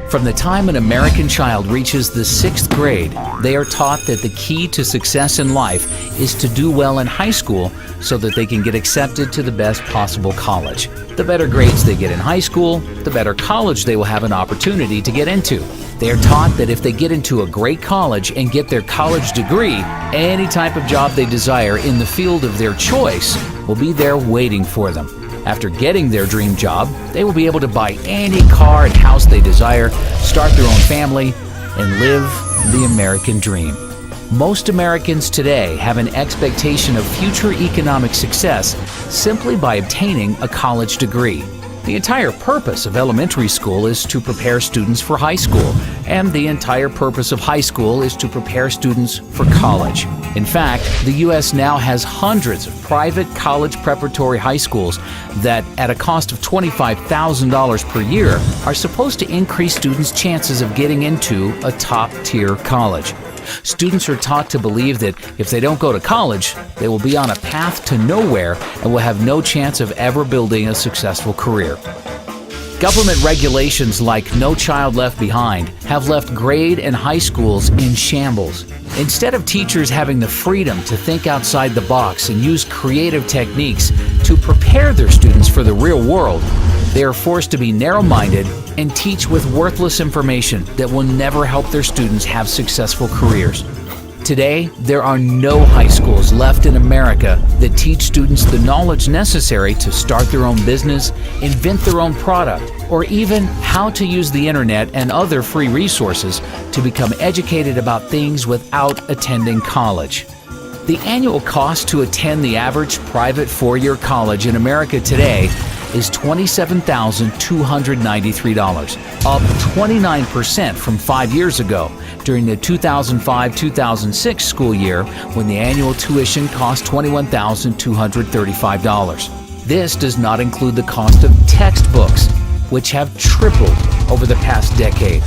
From the time an American child reaches the 6th grade, they are taught that the key to success in life is to do well in high school so that they can get accepted to the best possible college. The better grades they get in high school, the better college they will have an opportunity to get into. They are taught that if they get into a great college and get their college degree, any type of job they desire in the field of their choice will be there waiting for them. After getting their dream job, they will be able to buy any car and house they desire, start their own family, and live the American dream. Most Americans today have an expectation of future economic success simply by obtaining a college degree. The entire purpose of elementary school is to prepare students for high school, and the entire purpose of high school is to prepare students for college. In fact, the U.S. now has hundreds of private college preparatory high schools that, at a cost of $25,000 per year, are supposed to increase students' chances of getting into a top-tier college. Students are taught to believe that if they don't go to college, they will be on a path to nowhere and will have no chance of ever building a successful career. Government regulations like No Child Left Behind have left grade and high schools in shambles. Instead of teachers having the freedom to think outside the box and use creative techniques to prepare their students for the real world, they are forced to be narrow-minded and teach with worthless information that will never help their students have successful careers. Today, there are no high schools left in America that teach students the knowledge necessary to start their own business, invent their own product, or even how to use the internet and other free resources to become educated about things without attending college. The annual cost to attend the average private four-year college in America today is $27,293, up 29% from 5 years ago during the 2005-2006 school year when the annual tuition cost $21,235. This does not include the cost of textbooks, which have tripled over the past decade.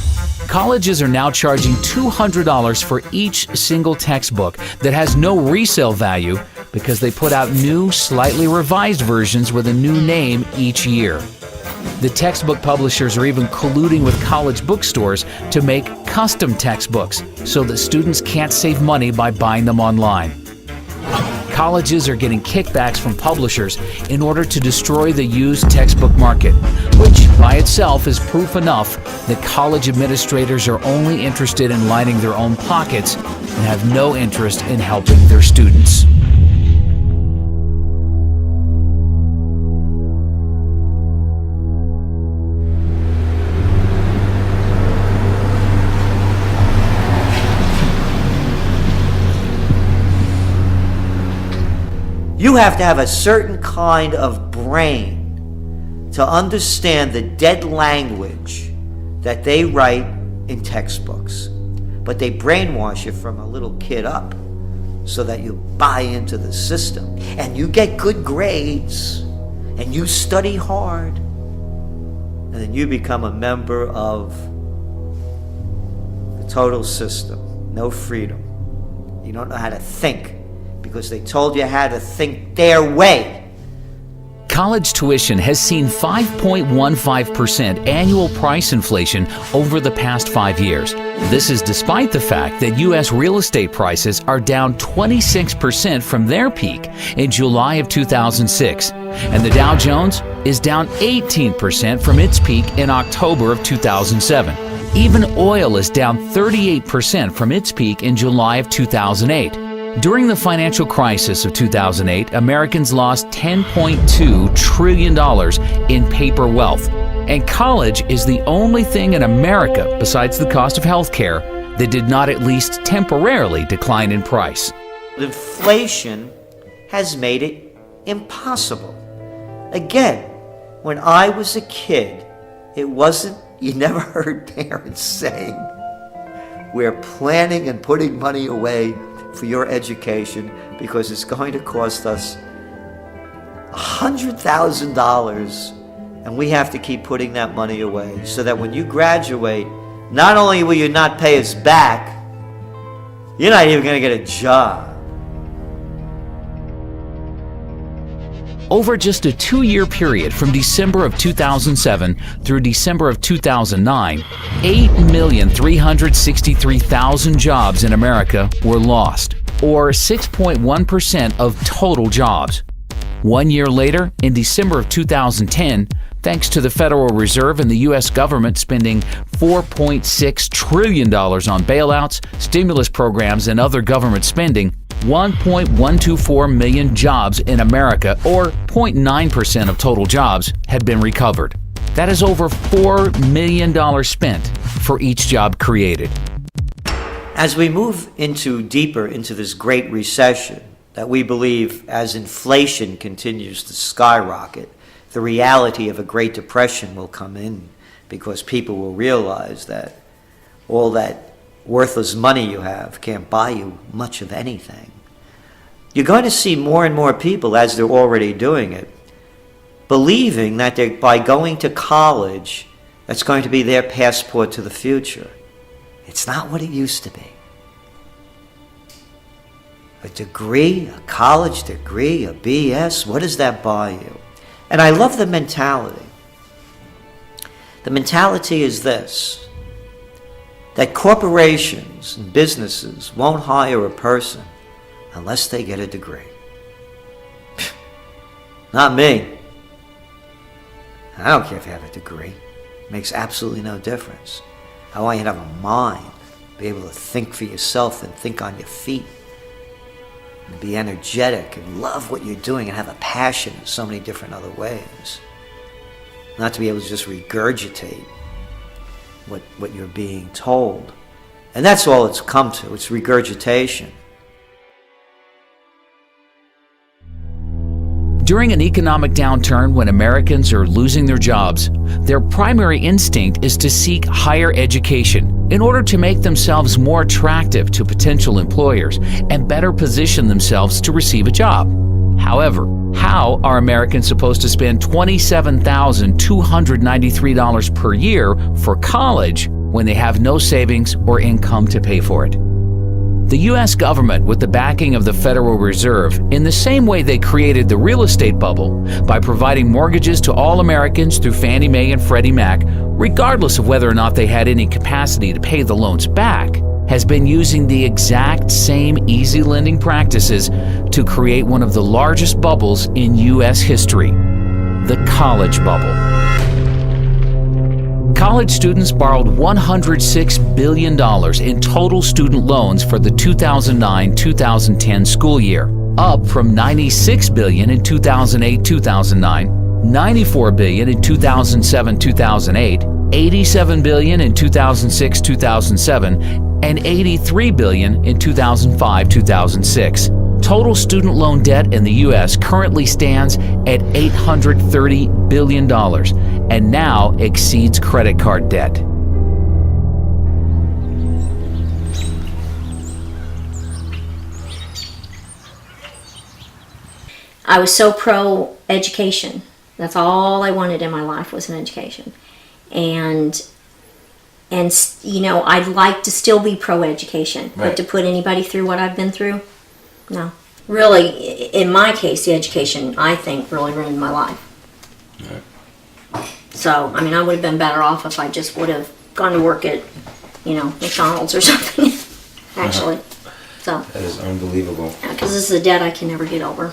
Colleges are now charging $200 for each single textbook that has no resale value because they put out new, slightly revised versions with a new name each year. The textbook publishers are even colluding with college bookstores to make custom textbooks so that students can't save money by buying them online. Colleges are getting kickbacks from publishers in order to destroy the used textbook market, which by itself is proof enough that college administrators are only interested in lining their own pockets and have no interest in helping their students. You have to have a certain kind of brain to understand the dead language that they write in textbooks. But they brainwash you from a little kid up so that you buy into the system and you get good grades and you study hard and then you become a member of the total system. No freedom. You don't know how to think because they told you how to think their way. College tuition has seen 5.15% annual price inflation over the past 5 years. This is despite the fact that U.S. real estate prices are down 26% from their peak in July of 2006, and the Dow Jones is down 18% from its peak in October of 2007. Even oil is down 38% from its peak in July of 2008. During the financial crisis of 2008, Americans lost $10.2 trillion in paper wealth. And college is the only thing in America, besides the cost of health care, that did not at least temporarily decline in price. Inflation has made it impossible. Again, when I was a kid, you never heard parents saying, we're planning and putting money away for your education because it's going to cost us $100,000 and we have to keep putting that money away so that when you graduate, not only will you not pay us back, you're not even going to get a job. Over just a 2-year period from December of 2007 through December of 2009, 8,363,000 jobs in America were lost, or 6.1% of total jobs. 1 year later, in December of 2010, thanks to the Federal Reserve and the U.S. government spending $4.6 trillion on bailouts, stimulus programs, and other government spending, 1.124 million jobs in America, or 0.9% of total jobs, had been recovered. That is over $4 million spent for each job created. As we move deeper into this great recession that we believe, as inflation continues to skyrocket, the reality of a Great Depression will come in, because people will realize that all that worthless money you have can't buy you much of anything. You're going to see more and more people, as they're already doing it, believing that by going to college, that's going to be their passport to the future. It's not what it used to be. A degree, a college degree, a BS, what does that buy you? And I love the mentality. The mentality is this, that corporations and businesses won't hire a person unless they get a degree. Not me. I don't care if you have a degree. It makes absolutely no difference. I want you to have a mind, be able to think for yourself and think on your feet, and be energetic and love what you're doing and have a passion in so many different other ways. Not to be able to just regurgitate what you're being told. And that's all it's come to. It's regurgitation. During an economic downturn, when Americans are losing their jobs, their primary instinct is to seek higher education in order to make themselves more attractive to potential employers and better position themselves to receive a job. However, how are Americans supposed to spend $27,293 per year for college when they have no savings or income to pay for it? The U.S. government, with the backing of the Federal Reserve, in the same way they created the real estate bubble by providing mortgages to all Americans through Fannie Mae and Freddie Mac, regardless of whether or not they had any capacity to pay the loans back, has been using the exact same easy lending practices to create one of the largest bubbles in U.S. history, the college bubble. College students borrowed $106 billion in total student loans for the 2009-2010 school year, up from $96 billion in 2008-2009, $94 billion in 2007-2008, $87 billion in 2006-2007, and $83 billion in 2005-2006. Total student loan debt in the U.S. currently stands at $830 billion and now exceeds credit card debt. I was so pro-education. That's all I wanted in my life, was an education. And you know, I'd like to still be pro-education, Right. but to put anybody through what I've been through, no. Really, in my case, the education, I think, really ruined my life. Right. So, I mean, I would have been better off if I just would have gone to work at, you know, McDonald's or something, actually. So, That is unbelievable. because this is a debt I can never get over.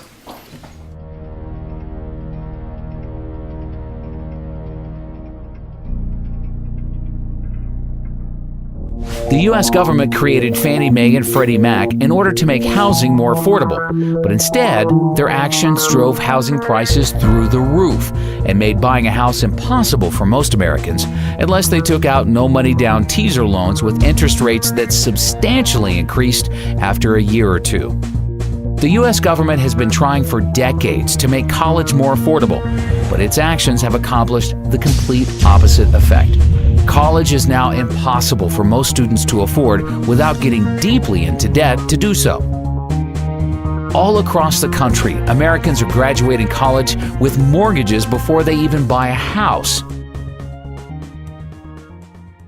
The U.S. government created Fannie Mae and Freddie Mac in order to make housing more affordable, but instead, their actions drove housing prices through the roof and made buying a house impossible for most Americans unless they took out no-money-down teaser loans with interest rates that substantially increased after a year or two. The U.S. government has been trying for decades to make college more affordable, but its actions have accomplished the complete opposite effect. College is now impossible for most students to afford without getting deeply into debt to do so. All across the country, Americans are graduating college with mortgages before they even buy a house.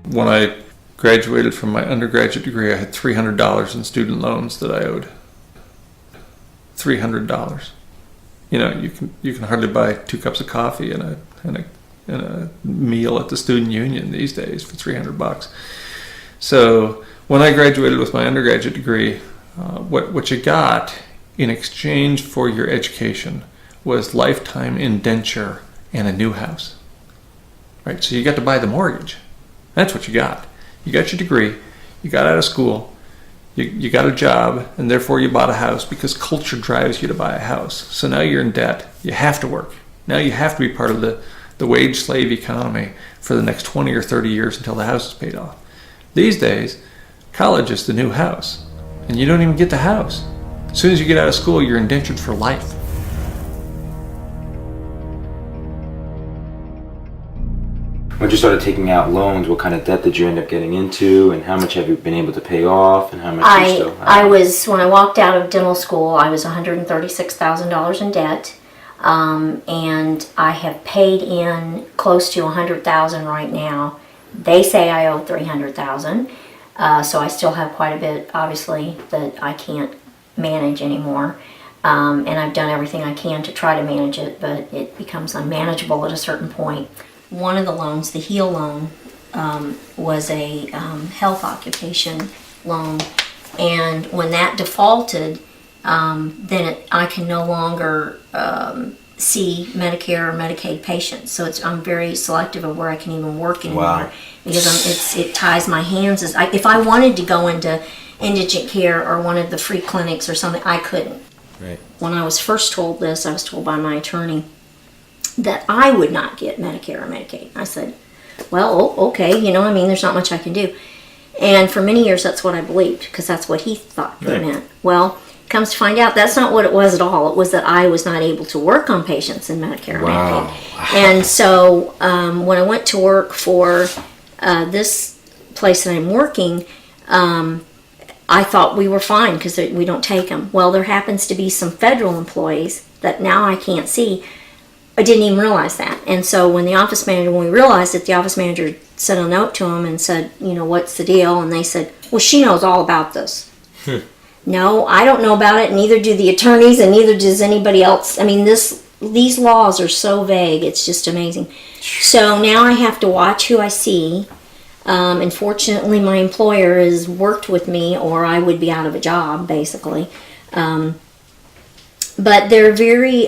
When I graduated from my undergraduate degree, I had $300 in student loans that I owed. $300. you can hardly buy 2 cups of coffee and a meal at the student union these days for $300. So when I graduated with my undergraduate degree, what you got in exchange for your education was lifetime indenture and a new house. Right? So you got to buy the mortgage. That's what you got. You got your degree, you got out of school, you got a job, and therefore you bought a house because culture drives you to buy a house. So now you're in debt. You have to work. Now you have to be part of the wage slave economy for the next 20 or 30 years until the house is paid off. These days, college is the new house, and you don't even get the house. As soon as you get out of school, you're indentured for life. Once you started taking out loans, what kind of debt did you end up getting into, and how much have you been able to pay off, and how much you still have? When I walked out of dental school, I was $136,000 in debt, and I have paid in close to $100,000 right now. They say I owe $300,000, so I still have quite a bit, obviously, that I can't manage anymore. And I've done everything I can to try to manage it, but it becomes unmanageable at a certain point. One of the loans, the HEAL loan, was a health occupation loan, and when that defaulted, then I can no longer see Medicare or Medicaid patients. So I'm very selective of where I can even work anymore. Wow. Because it ties my hands. If I wanted to go into indigent care or one of the free clinics or something, I couldn't. Right. When I was first told this, I was told by my attorney that I would not get Medicare or Medicaid. I said, well, okay, there's not much I can do. And for many years, that's what I believed, because that's what he thought they meant. Well, comes to find out, that's not what it was at all. It was that I was not able to work on patients in Medicare or Medicaid. And so when I went to work for this place that I'm working, I thought we were fine because we don't take them. Well, there happens to be some federal employees that now I can't see. I didn't even realize that. And so when we realized it, the office manager sent a note to them and said, what's the deal? And they said, well, she knows all about this. No, I don't know about it, neither do the attorneys, and neither does anybody else. I mean, these laws are so vague, it's just amazing. So now I have to watch who I see. And fortunately, my employer has worked with me, or I would be out of a job, basically. But they're very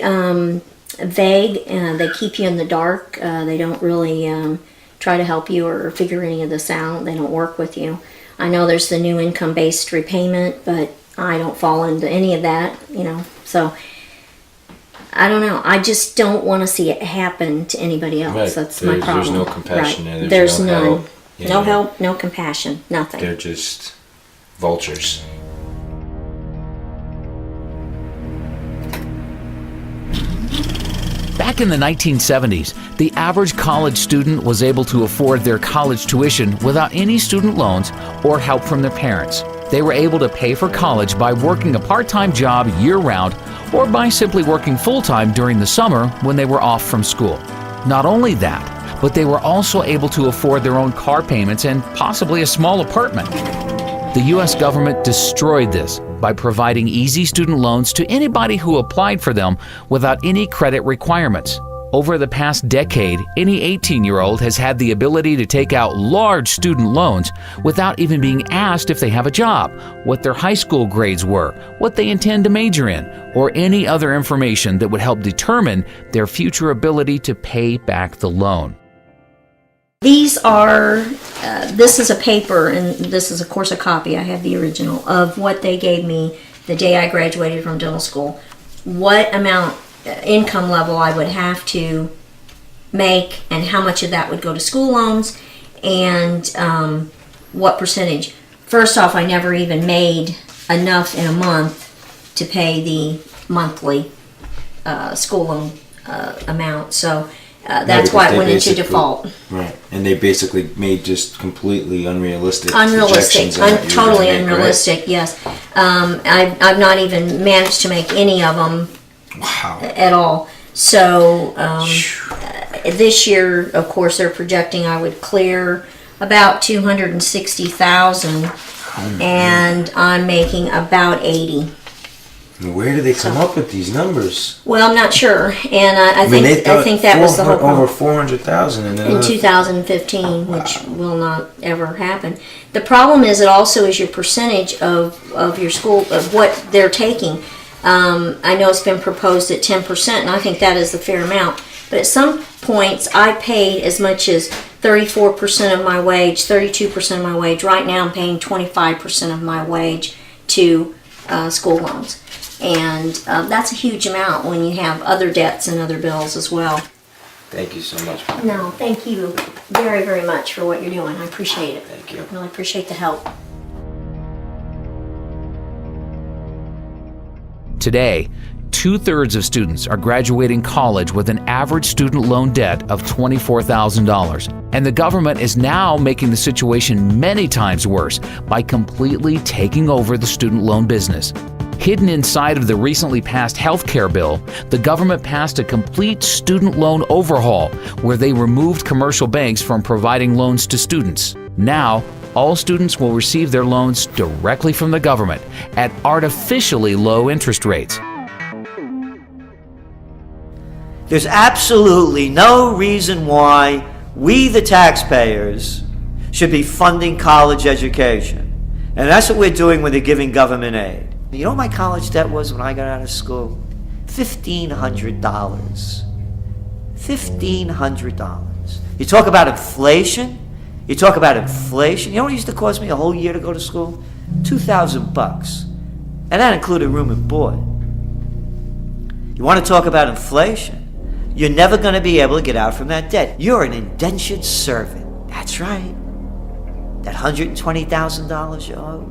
vague, and they keep you in the dark. They don't really try to help you or figure any of this out. They don't work with you. I know there's the new income-based repayment, but I don't fall into any of that, So I don't know. I just don't want to see it happen to anybody else. Right. That's my problem. There's no compassion right. There's none. help. No help, no compassion, nothing. They're just vultures. Back in the 1970s, the average college student was able to afford their college tuition without any student loans or help from their parents. They were able to pay for college by working a part-time job year-round or by simply working full-time during the summer when they were off from school. Not only that, but they were also able to afford their own car payments and possibly a small apartment. The U.S. government destroyed this by providing easy student loans to anybody who applied for them without any credit requirements. Over the past decade, any 18-year-old has had the ability to take out large student loans without even being asked if they have a job, what their high school grades were, what they intend to major in, or any other information that would help determine their future ability to pay back the loan. These are, this is a paper, and this is of course a copy, I have the original, of what they gave me the day I graduated from dental school. What amount, income level I would have to make, and how much of that would go to school loans, and what percentage. First off, I never even made enough in a month to pay the monthly school loan amount, so that's why it went into default. Right, and they basically made just completely unrealistic projections on what you were totally gonna make, unrealistic. right? Yes, I've not even managed to make any of them at all. So this year, of course, they're projecting I would clear about 260,000, and I'm making about 80. Where do they come up with these numbers? Well, I'm not sure, and I mean, think that was the whole problem. Over 400,000 in 2015, which will not ever happen. The problem is it also is your percentage of your school, of what they're taking. I know it's been proposed at 10%, and I think that is the fair amount. But at some points, I paid as much as 34% of my wage, 32% of my wage. Right now, I'm paying 25% of my wage to school loans. And that's a huge amount when you have other debts and other bills as well. Thank you so much. No, thank you very, very much for what you're doing. I appreciate it. Thank you. I really appreciate the help. Today, 2/3 of students are graduating college with an average student loan debt of $24,000. And the government is now making the situation many times worse by completely taking over the student loan business. Hidden inside of the recently passed health care bill, the government passed a complete student loan overhaul where they removed commercial banks from providing loans to students. Now, all students will receive their loans directly from the government at artificially low interest rates. There's absolutely no reason why we, the taxpayers, should be funding college education. And that's what we're doing when they're giving government aid. You know what my college debt was when I got out of school? $1,500. $1,500. You talk about inflation? You talk about inflation? You know what it used to cost me a whole year to go to school? $2,000. And that included room and board. You want to talk about inflation? You're never going to be able to get out from that debt. You're an indentured servant. That's right. That $120,000 you owe,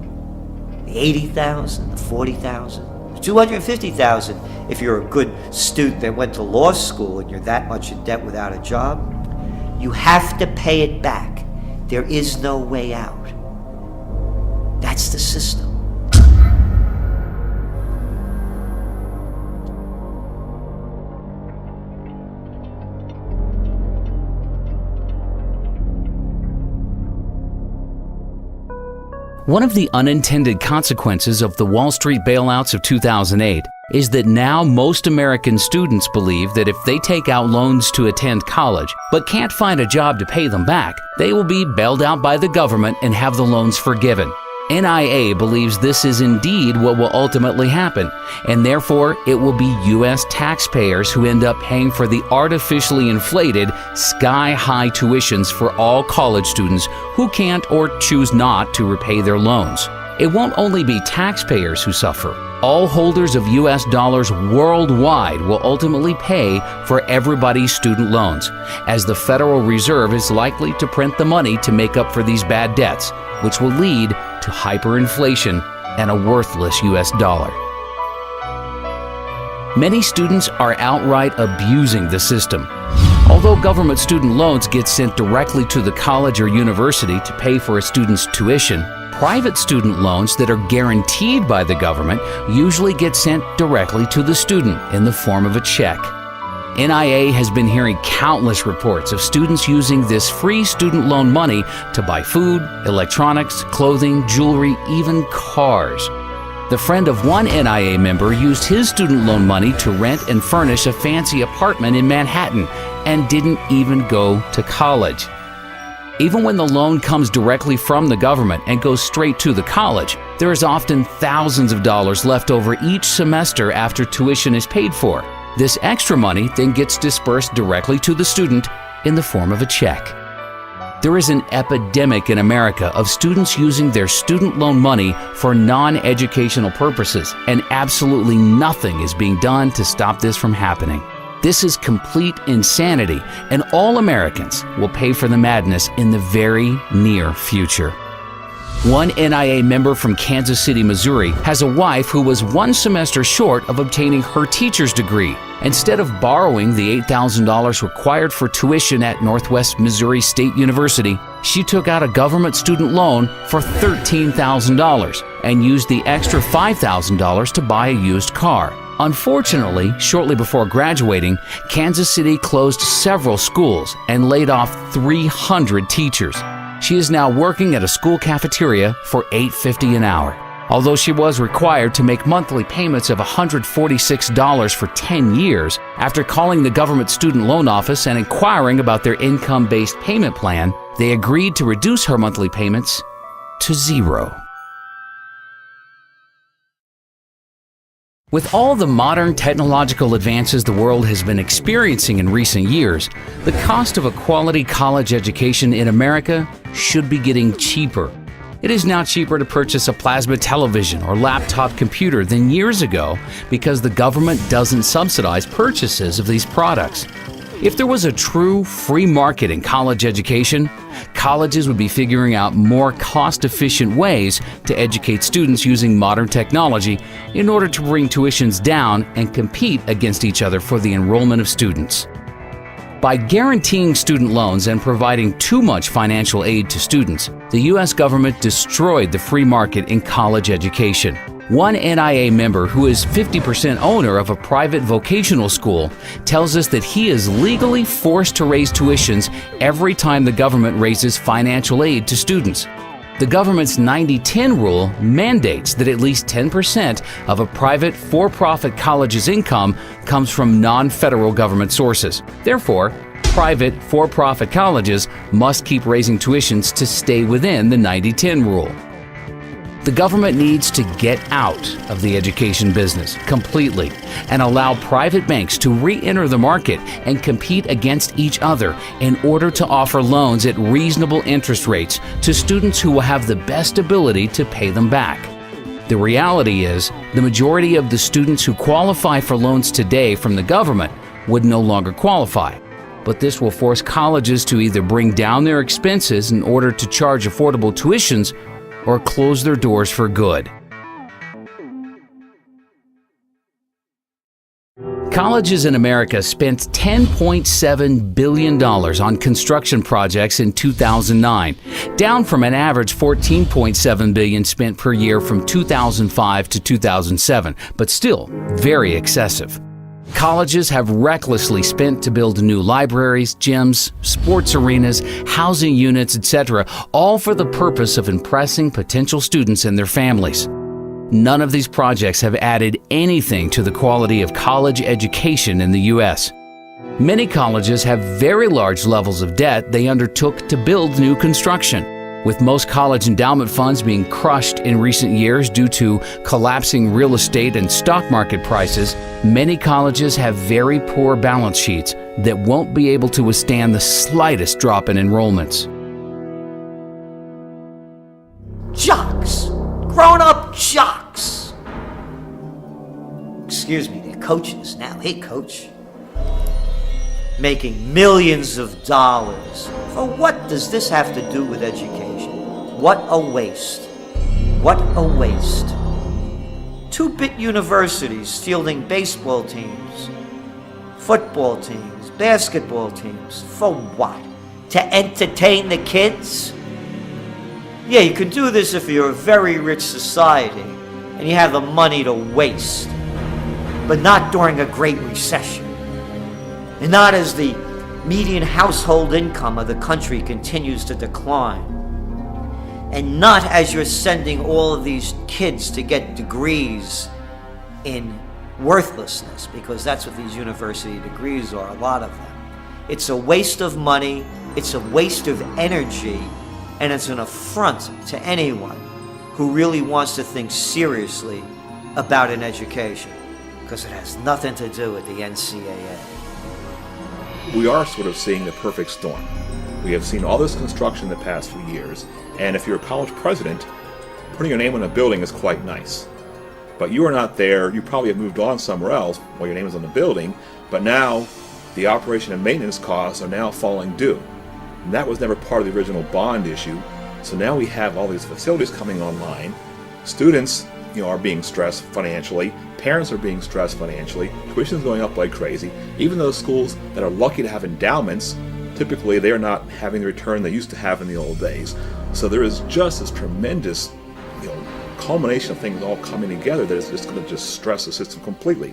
the $80,000, the $40,000, the $250,000 if you're a good student that went to law school and you're that much in debt without a job, you have to pay it back. There is no way out. That's the system. One of the unintended consequences of the Wall Street bailouts of 2008 is that now most American students believe that if they take out loans to attend college but can't find a job to pay them back, they will be bailed out by the government and have the loans forgiven. NIA believes this is indeed what will ultimately happen, and therefore it will be U.S. taxpayers who end up paying for the artificially inflated, sky-high tuitions for all college students who can't or choose not to repay their loans. It won't only be taxpayers who suffer. All holders of U.S. dollars worldwide will ultimately pay for everybody's student loans, as the Federal Reserve is likely to print the money to make up for these bad debts, which will lead to hyperinflation and a worthless U.S. dollar. Many students are outright abusing the system. Although government student loans get sent directly to the college or university to pay for a student's tuition, private student loans that are guaranteed by the government usually get sent directly to the student in the form of a check. NIA has been hearing countless reports of students using this free student loan money to buy food, electronics, clothing, jewelry, even cars. The friend of one NIA member used his student loan money to rent and furnish a fancy apartment in Manhattan and didn't even go to college. Even when the loan comes directly from the government and goes straight to the college, there is often thousands of dollars left over each semester after tuition is paid for. This extra money then gets dispersed directly to the student in the form of a check. There is an epidemic in America of students using their student loan money for non-educational purposes, and absolutely nothing is being done to stop this from happening. This is complete insanity, and all Americans will pay for the madness in the very near future. One NIA member from Kansas City, Missouri, has a wife who was one semester short of obtaining her teacher's degree. Instead of borrowing the $8,000 required for tuition at Northwest Missouri State University, she took out a government student loan for $13,000 and used the extra $5,000 to buy a used car. Unfortunately, shortly before graduating, Kansas City closed several schools and laid off 300 teachers. She is now working at a school cafeteria for $8.50 an hour. Although she was required to make monthly payments of $146 for 10 years, after calling the government student loan office and inquiring about their income-based payment plan, they agreed to reduce her monthly payments to zero. With all the modern technological advances the world has been experiencing in recent years, the cost of a quality college education in America should be getting cheaper. It is now cheaper to purchase a plasma television or laptop computer than years ago because the government doesn't subsidize purchases of these products. If there was a true free market in college education, colleges would be figuring out more cost-efficient ways to educate students using modern technology in order to bring tuitions down and compete against each other for the enrollment of students. By guaranteeing student loans and providing too much financial aid to students, the U.S. government destroyed the free market in college education. One NIA member who is 50% owner of a private vocational school tells us that he is legally forced to raise tuitions every time the government raises financial aid to students. The government's 90-10 rule mandates that at least 10% of a private for-profit college's income comes from non-federal government sources. Therefore, private for-profit colleges must keep raising tuitions to stay within the 90-10 rule. The government needs to get out of the education business completely and allow private banks to re-enter the market and compete against each other in order to offer loans at reasonable interest rates to students who will have the best ability to pay them back. The reality is, the majority of the students who qualify for loans today from the government would no longer qualify. But this will force colleges to either bring down their expenses in order to charge affordable tuitions or close their doors for good. Colleges in America spent $10.7 billion on construction projects in 2009, down from an average $14.7 billion spent per year from 2005 to 2007, but still very excessive. Colleges have recklessly spent to build new libraries, gyms, sports arenas, housing units, etc., all for the purpose of impressing potential students and their families. None of these projects have added anything to the quality of college education in the U.S. Many colleges have very large levels of debt they undertook to build new construction. With most college endowment funds being crushed in recent years due to collapsing real estate and stock market prices, many colleges have very poor balance sheets that won't be able to withstand the slightest drop in enrollments. Jocks! Grown-up jocks! Excuse me, they're coaches now. Hey, coach. Making millions of dollars. For what does this have to do with education? What a waste. What a waste. 2-bit universities fielding baseball teams, football teams, basketball teams. For what? To entertain the kids? Yeah, you can do this if you're a very rich society and you have the money to waste. But not during a Great Recession. And not as the median household income of the country continues to decline. And not as you're sending all of these kids to get degrees in worthlessness, because that's what these university degrees are, a lot of them. It's a waste of money, it's a waste of energy, and it's an affront to anyone who really wants to think seriously about an education, because it has nothing to do with the NCAA. We are sort of seeing the perfect storm. We have seen all this construction in the past few years, and if you're a college president, putting your name on a building is quite nice. But you are not there, you probably have moved on somewhere else while your name is on the building, but now the operation and maintenance costs are now falling due. And that was never part of the original bond issue, so now we have all these facilities coming online. Students, are being stressed financially, parents are being stressed financially, tuition is going up like crazy. Even those schools that are lucky to have endowments, typically they are not having the return they used to have in the old days. So there is just this tremendous culmination of things all coming together that is just going to just stress the system completely.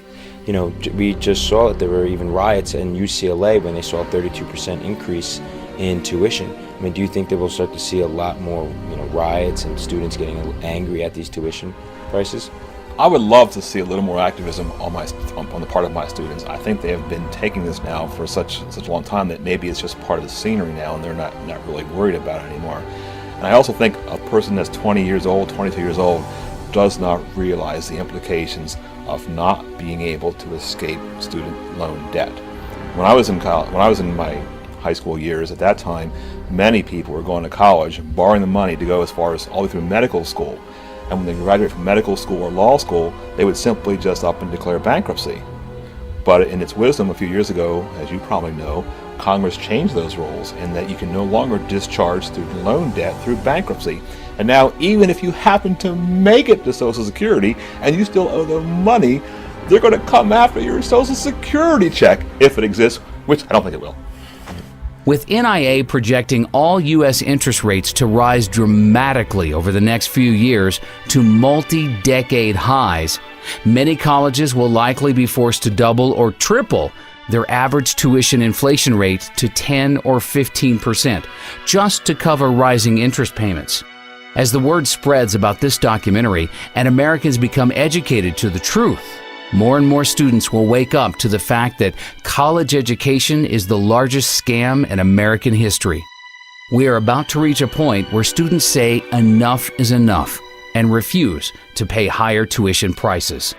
We just saw that there were even riots in UCLA when they saw a 32% increase in tuition. I mean, do you think that we'll start to see a lot more, riots and students getting angry at these tuition prices? I would love to see a little more activism on the part of my students. I think they have been taking this now for such a long time that maybe it's just part of the scenery now, and they're not really worried about it anymore. And I also think a person that's 20 years old, 22 years old, does not realize the implications of not being able to escape student loan debt. When I was in my high school years, at that time, many people were going to college, borrowing the money to go as far as all the way through medical school. And when they graduate from medical school or law school, they would simply just up and declare bankruptcy. But in its wisdom a few years ago, as you probably know, Congress changed those rules and that you can no longer discharge student loan debt through bankruptcy. And now, even if you happen to make it to Social Security and you still owe them money, they're going to come after your Social Security check, if it exists, which I don't think it will. With NIA projecting all U.S. interest rates to rise dramatically over the next few years to multi-decade highs, many colleges will likely be forced to double or triple their average tuition inflation rate to 10 or 15% just to cover rising interest payments. As the word spreads about this documentary and Americans become educated to the truth, more and more students will wake up to the fact that college education is the largest scam in American history. We are about to reach a point where students say enough is enough and refuse to pay higher tuition prices.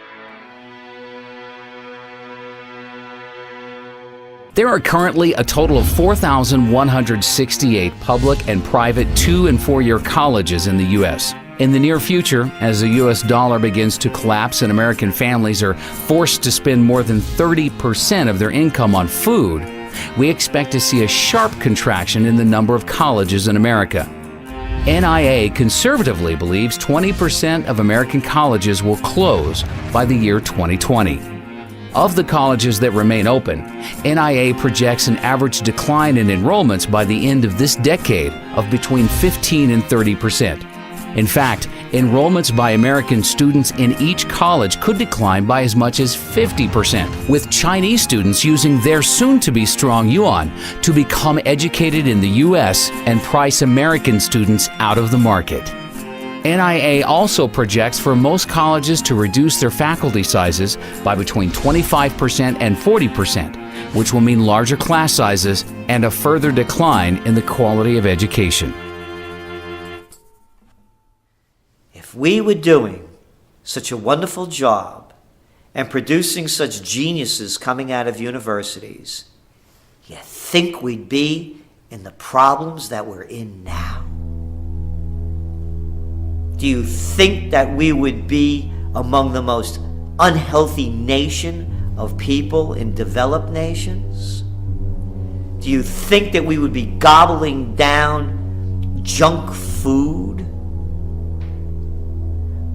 There are currently a total of 4,168 public and private 2- and 4-year colleges in the U.S. In the near future, as the U.S. dollar begins to collapse and American families are forced to spend more than 30% of their income on food, we expect to see a sharp contraction in the number of colleges in America. NIA conservatively believes 20% of American colleges will close by the year 2020. Of the colleges that remain open, NIA projects an average decline in enrollments by the end of this decade of between 15 and 30%. In fact, enrollments by American students in each college could decline by as much as 50%, with Chinese students using their soon-to-be strong yuan to become educated in the U.S. and price American students out of the market. NIA also projects for most colleges to reduce their faculty sizes by between 25% and 40%, which will mean larger class sizes and a further decline in the quality of education. If we were doing such a wonderful job and producing such geniuses coming out of universities, you think we'd be in the problems that we're in now? Do you think that we would be among the most unhealthy nation of people in developed nations? Do you think that we would be gobbling down junk food?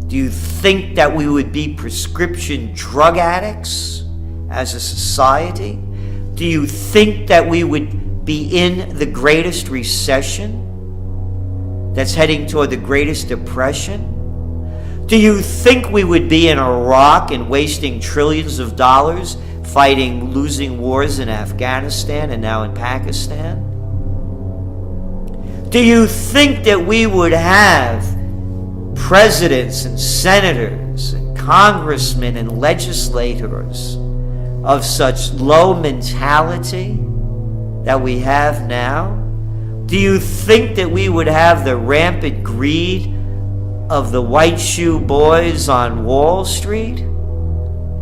Do you think that we would be prescription drug addicts as a society? Do you think that we would be in the greatest recession that's heading toward the greatest depression? Do you think we would be in Iraq and wasting trillions of dollars fighting losing wars in Afghanistan and now in Pakistan? Do you think that we would have presidents and senators and congressmen and legislators of such low mentality that we have now? Do you think that we would have the rampant greed of the white shoe boys on Wall Street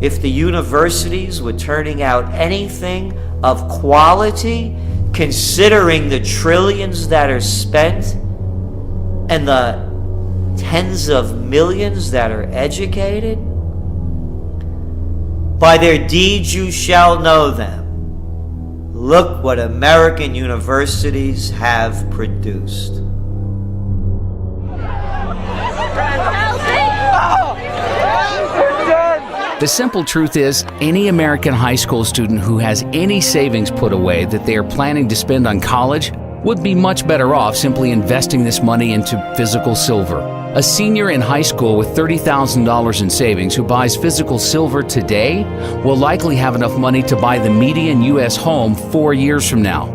if the universities were turning out anything of quality, considering the trillions that are spent and the tens of millions that are educated? By their deeds you shall know them. Look what American universities have produced. The simple truth is, any American high school student who has any savings put away that they are planning to spend on college would be much better off simply investing this money into physical silver. A senior in high school with $30,000 in savings who buys physical silver today will likely have enough money to buy the median U.S. home 4 years from now.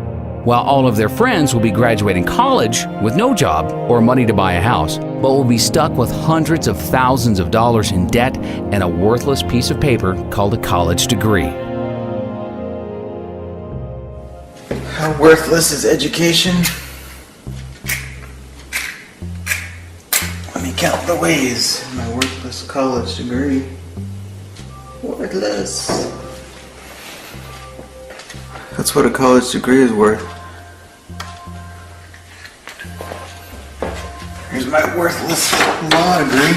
while all of their friends will be graduating college with no job or money to buy a house, but will be stuck with hundreds of thousands of dollars in debt and a worthless piece of paper called a college degree. How worthless is education? Let me count the ways in my worthless college degree. Worthless. That's what a college degree is worth. Here's my worthless law degree.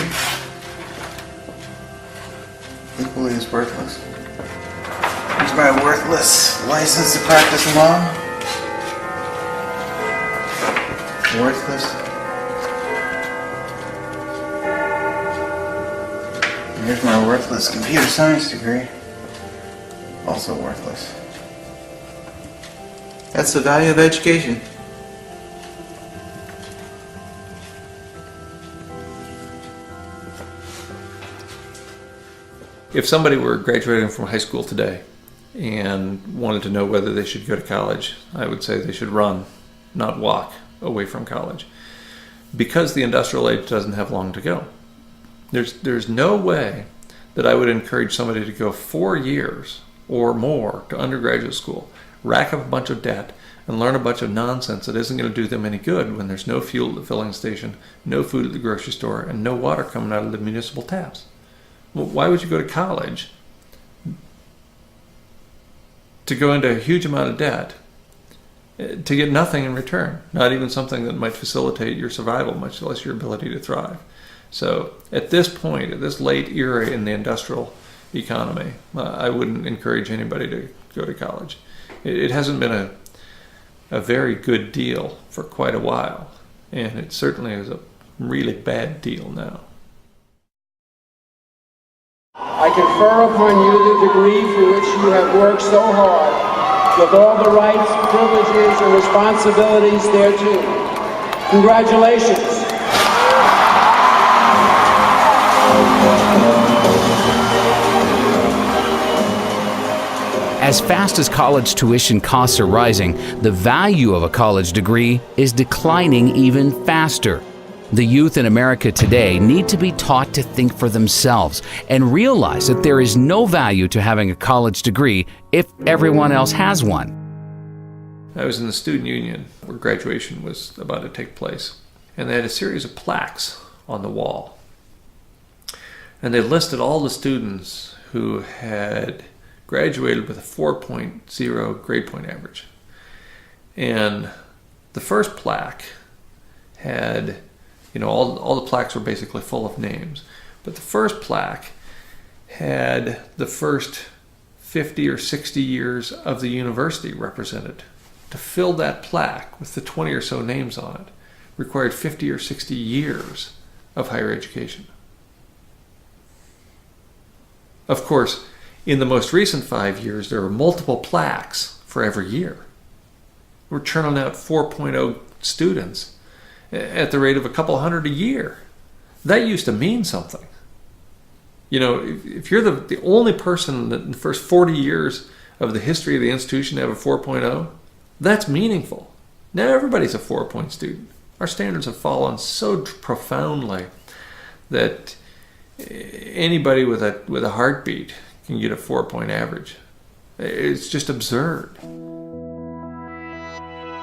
Equally as worthless. Here's my worthless license to practice law. Worthless. And here's my worthless computer science degree. Also worthless. That's the value of education. If somebody were graduating from high school today and wanted to know whether they should go to college, I would say they should run, not walk away from college, because the industrial age doesn't have long to go. There's no way that I would encourage somebody to go 4 years or more to undergraduate school, rack up a bunch of debt, and learn a bunch of nonsense that isn't going to do them any good when there's no fuel at the filling station, no food at the grocery store, and no water coming out of the municipal taps. Well, why would you go to college to go into a huge amount of debt to get nothing in return, not even something that might facilitate your survival, much less your ability to thrive? So at this point, at this late era in the industrial economy, I wouldn't encourage anybody to go to college. It hasn't been a very good deal for quite a while, and it certainly is a really bad deal now. I confer upon you the degree for which you have worked so hard, with all the rights, privileges, and responsibilities thereto. Congratulations. As fast as college tuition costs are rising, the value of a college degree is declining even faster. The youth in America today need to be taught to think for themselves and realize that there is no value to having a college degree if everyone else has one. I was in the student union where graduation was about to take place, and they had a series of plaques on the wall. And they listed all the students who had graduated with a 4.0 grade point average. And the first plaque had, all the plaques were basically full of names. But the first plaque had the first 50 or 60 years of the university represented. To fill that plaque with the 20 or so names on it required 50 or 60 years of higher education. Of course, in the most recent 5 years, there were multiple plaques for every year. We're churning out 4.0 students at the rate of a couple hundred a year. That used to mean something. If you're the only person that in the first 40 years of the history of the institution to have a 4.0, that's meaningful. Now everybody's a 4-point student. Our standards have fallen so profoundly that anybody with a heartbeat can get a 4-point average. It's just absurd.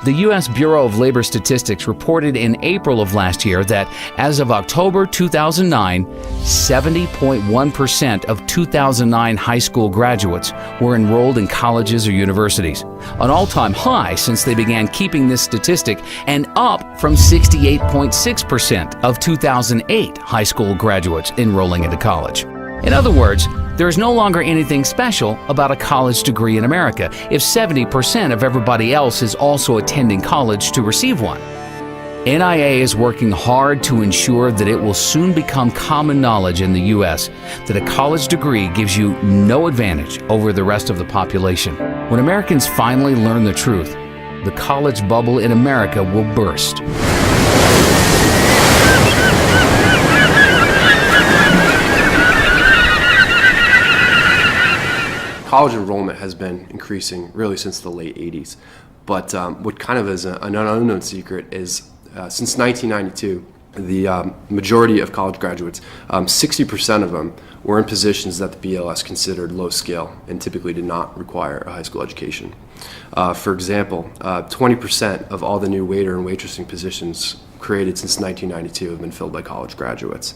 The U.S. Bureau of Labor Statistics reported in April of last year that as of October 2009, 70.1% of 2009 high school graduates were enrolled in colleges or universities, an all-time high since they began keeping this statistic, and up from 68.6% of 2008 high school graduates enrolling into college. In other words, there is no longer anything special about a college degree in America if 70% of everybody else is also attending college to receive one. NIA is working hard to ensure that it will soon become common knowledge in the U.S. that a college degree gives you no advantage over the rest of the population. When Americans finally learn the truth, the college bubble in America will burst. College enrollment has been increasing really since the late 80s. But what kind of is an unknown secret is since 1992, the majority of college graduates, 60% of them, were in positions that the BLS considered low scale and typically did not require a high school education. For example, 20% of all the new waiter and waitressing positions created since 1992 have been filled by college graduates.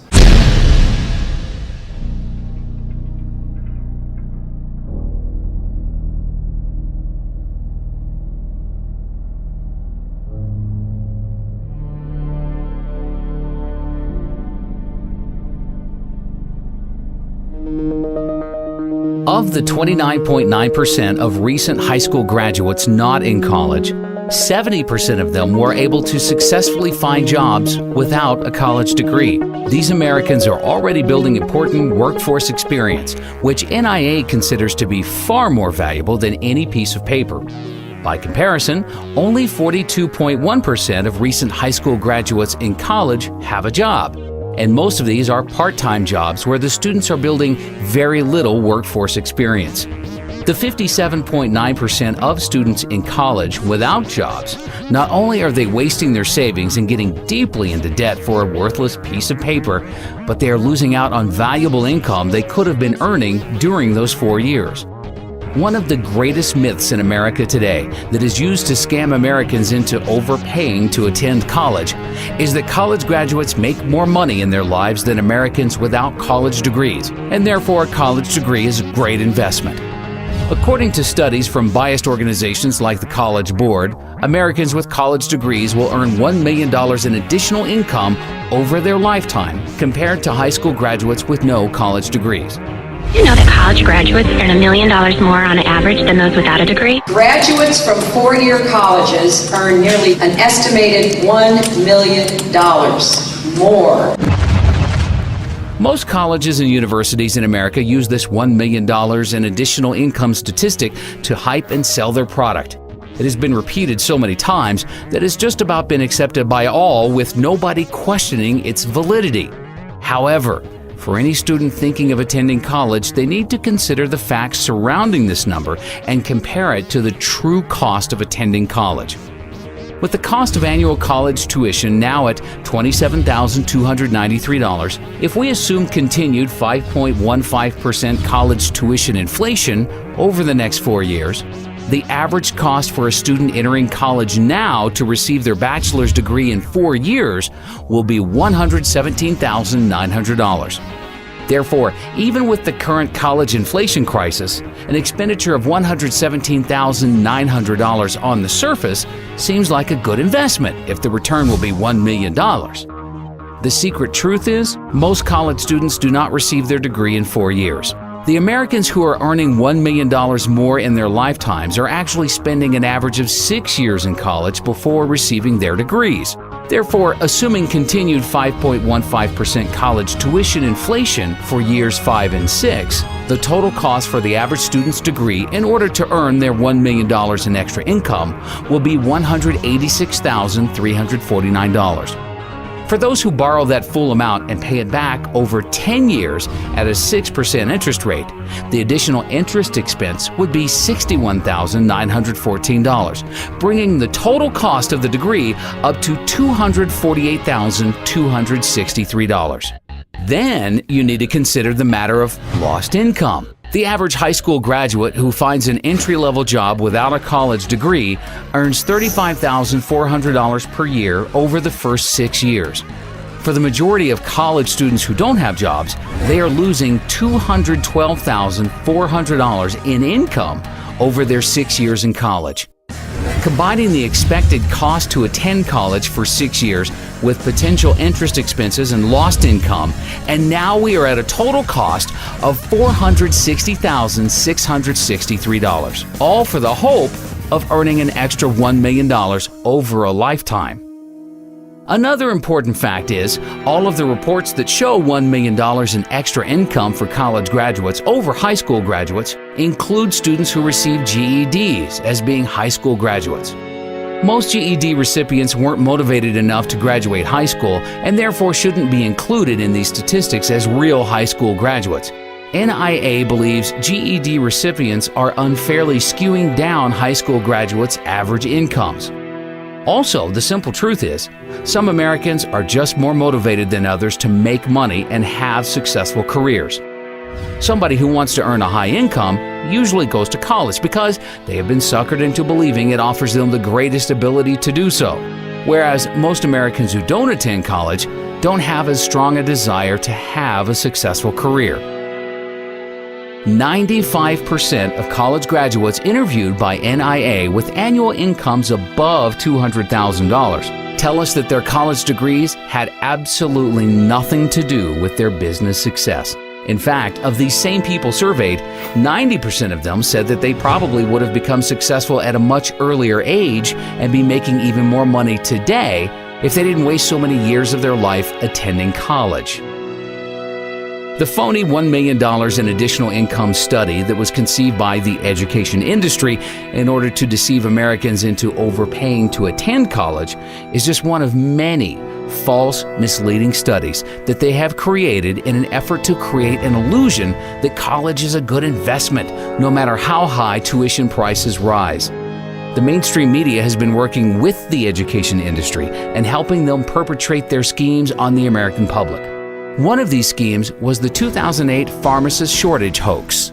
Of the 29.9% of recent high school graduates not in college, 70% of them were able to successfully find jobs without a college degree. These Americans are already building important workforce experience, which NIA considers to be far more valuable than any piece of paper. By comparison, only 42.1% of recent high school graduates in college have a job. And most of these are part-time jobs where the students are building very little workforce experience. The 57.9% of students in college without jobs, not only are they wasting their savings and getting deeply into debt for a worthless piece of paper, but they are losing out on valuable income they could have been earning during those 4 years. One of the greatest myths in America today that is used to scam Americans into overpaying to attend college is that college graduates make more money in their lives than Americans without college degrees, and therefore a college degree is a great investment. According to studies from biased organizations like the College Board, Americans with college degrees will earn $1 million in additional income over their lifetime compared to high school graduates with no college degrees. You know that college graduates earn $1 million more on average than those without a degree? Graduates from four-year colleges earn nearly an estimated $1 million more. Most colleges and universities in America use this $1 million in additional income statistic to hype and sell their product. It has been repeated so many times that it's just about been accepted by all with nobody questioning its validity. However, for any student thinking of attending college, they need to consider the facts surrounding this number and compare it to the true cost of attending college. With the cost of annual college tuition now at $27,293, if we assume continued 5.15% college tuition inflation over the next 4 years, the average cost for a student entering college now to receive their bachelor's degree in 4 years will be $117,900. Therefore, even with the current college inflation crisis, an expenditure of $117,900 on the surface seems like a good investment if the return will be $1 million. The secret truth is, most college students do not receive their degree in 4 years. The Americans who are earning $1 million more in their lifetimes are actually spending an average of 6 years in college before receiving their degrees. Therefore, assuming continued 5.15% college tuition inflation for years 5 and 6, the total cost for the average student's degree in order to earn their $1 million in extra income will be $186,349. For those who borrow that full amount and pay it back over 10 years at a 6% interest rate, the additional interest expense would be $61,914, bringing the total cost of the degree up to $248,263. Then you need to consider the matter of lost income. The average high school graduate who finds an entry-level job without a college degree earns $35,400 per year over the first 6 years. For the majority of college students who don't have jobs, they are losing $212,400 in income over their 6 years in college. Combining the expected cost to attend college for 6 years with potential interest expenses and lost income, and now we are at a total cost of $460,663, all for the hope of earning an extra $1 million over a lifetime. Another important fact is, all of the reports that show $1 million in extra income for college graduates over high school graduates include students who receive GEDs as being high school graduates. Most GED recipients weren't motivated enough to graduate high school and therefore shouldn't be included in these statistics as real high school graduates. NIA believes GED recipients are unfairly skewing down high school graduates' average incomes. Also, the simple truth is, some Americans are just more motivated than others to make money and have successful careers. Somebody who wants to earn a high income usually goes to college because they have been suckered into believing it offers them the greatest ability to do so. Whereas most Americans who don't attend college don't have as strong a desire to have a successful career. 95% of college graduates interviewed by NIA with annual incomes above $200,000 tell us that their college degrees had absolutely nothing to do with their business success. In fact, of these same people surveyed, 90% of them said that they probably would have become successful at a much earlier age and be making even more money today if they didn't waste so many years of their life attending college. The phony $1 million in additional income study that was conceived by the education industry in order to deceive Americans into overpaying to attend college is just one of many false, misleading studies that they have created in an effort to create an illusion that college is a good investment, no matter how high tuition prices rise. The mainstream media has been working with the education industry and helping them perpetrate their schemes on the American public. One of these schemes was the 2008 pharmacist shortage hoax.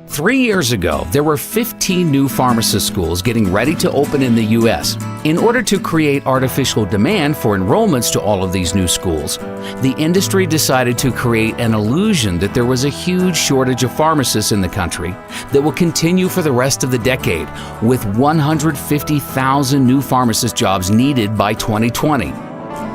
3 years ago, there were 15 new pharmacist schools getting ready to open in the U.S. In order to create artificial demand for enrollments to all of these new schools, the industry decided to create an illusion that there was a huge shortage of pharmacists in the country that will continue for the rest of the decade, with 150,000 new pharmacist jobs needed by 2020.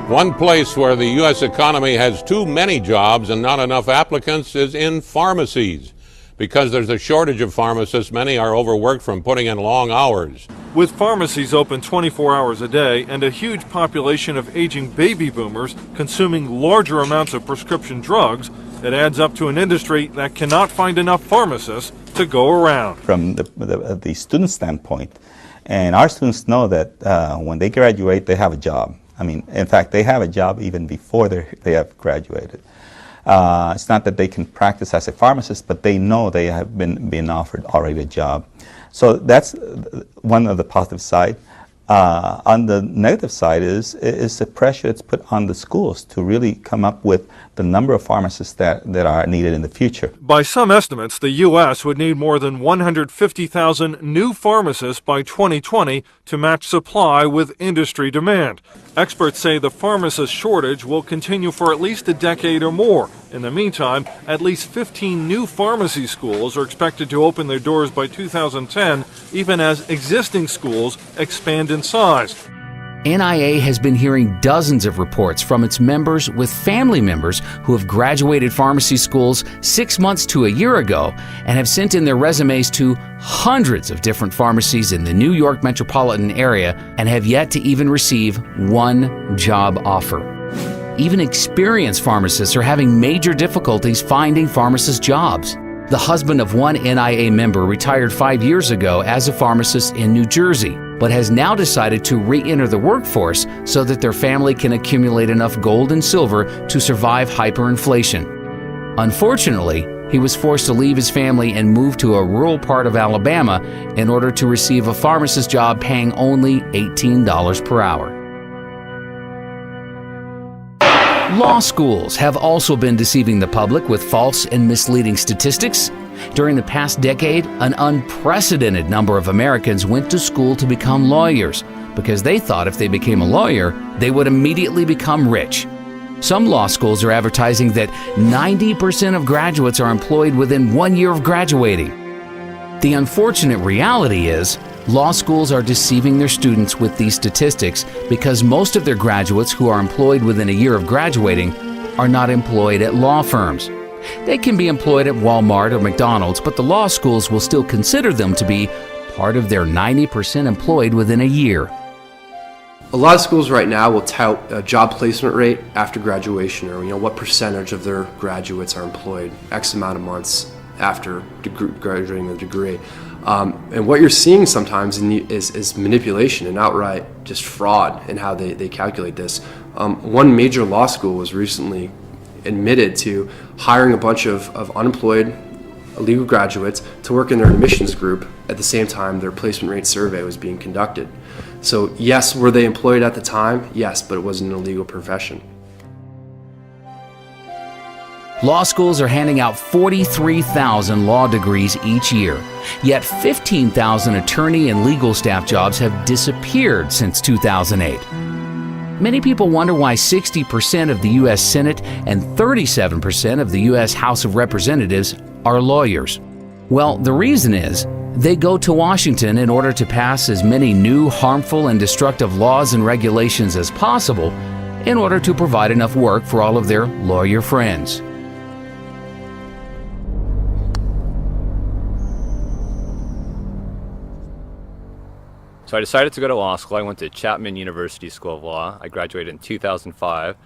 One place where the U.S. economy has too many jobs and not enough applicants is in pharmacies. Because there's a shortage of pharmacists, many are overworked from putting in long hours. With pharmacies open 24 hours a day and a huge population of aging baby boomers consuming larger amounts of prescription drugs, it adds up to an industry that cannot find enough pharmacists to go around. From the student standpoint, and our students know that when they graduate, they have a job. I mean, in fact, they have a job even before they have graduated. It's not that they can practice as a pharmacist, but they know they have been offered already a job. So that's one of the positive side. On the negative side is the pressure that's put on the schools to really come up with the number of pharmacists that are needed in the future. By some estimates, the U.S. would need more than 150,000 new pharmacists by 2020 to match supply with industry demand. Experts say the pharmacist shortage will continue for at least a decade or more. In the meantime, at least 15 new pharmacy schools are expected to open their doors by 2010, even as existing schools expand in size. NIA has been hearing dozens of reports from its members with family members who have graduated pharmacy schools 6 months to a year ago and have sent in their resumes to hundreds of different pharmacies in the New York metropolitan area and have yet to even receive one job offer. Even experienced pharmacists are having major difficulties finding pharmacist jobs. The husband of one NIA member retired 5 years ago as a pharmacist in New Jersey, but has now decided to re-enter the workforce so that their family can accumulate enough gold and silver to survive hyperinflation. Unfortunately, he was forced to leave his family and move to a rural part of Alabama in order to receive a pharmacist job paying only $18 per hour. Law schools have also been deceiving the public with false and misleading statistics. During the past decade, an unprecedented number of Americans went to school to become lawyers because they thought if they became a lawyer, they would immediately become rich. Some law schools are advertising that 90% of graduates are employed within 1 year of graduating. The unfortunate reality is, law schools are deceiving their students with these statistics because most of their graduates who are employed within a year of graduating are not employed at law firms. They can be employed at Walmart or McDonald's, but the law schools will still consider them to be part of their 90% employed within a year. A lot of schools right now will tout a job placement rate after graduation, or what percentage of their graduates are employed X amount of months after graduating a degree. And what you're seeing sometimes is manipulation and outright just fraud in how they calculate this. One major law school was recently admitted to hiring a bunch of unemployed legal graduates to work in their admissions group at the same time their placement rate survey was being conducted. So yes, were they employed at the time? Yes, but it wasn't an illegal profession. Law schools are handing out 43,000 law degrees each year, yet 15,000 attorney and legal staff jobs have disappeared since 2008. Many people wonder why 60% of the U.S. Senate and 37% of the U.S. House of Representatives are lawyers. Well, the reason is they go to Washington in order to pass as many new, harmful, and destructive laws and regulations as possible in order to provide enough work for all of their lawyer friends. So I decided to go to law school. I went to Chapman University School of Law. I graduated in 2005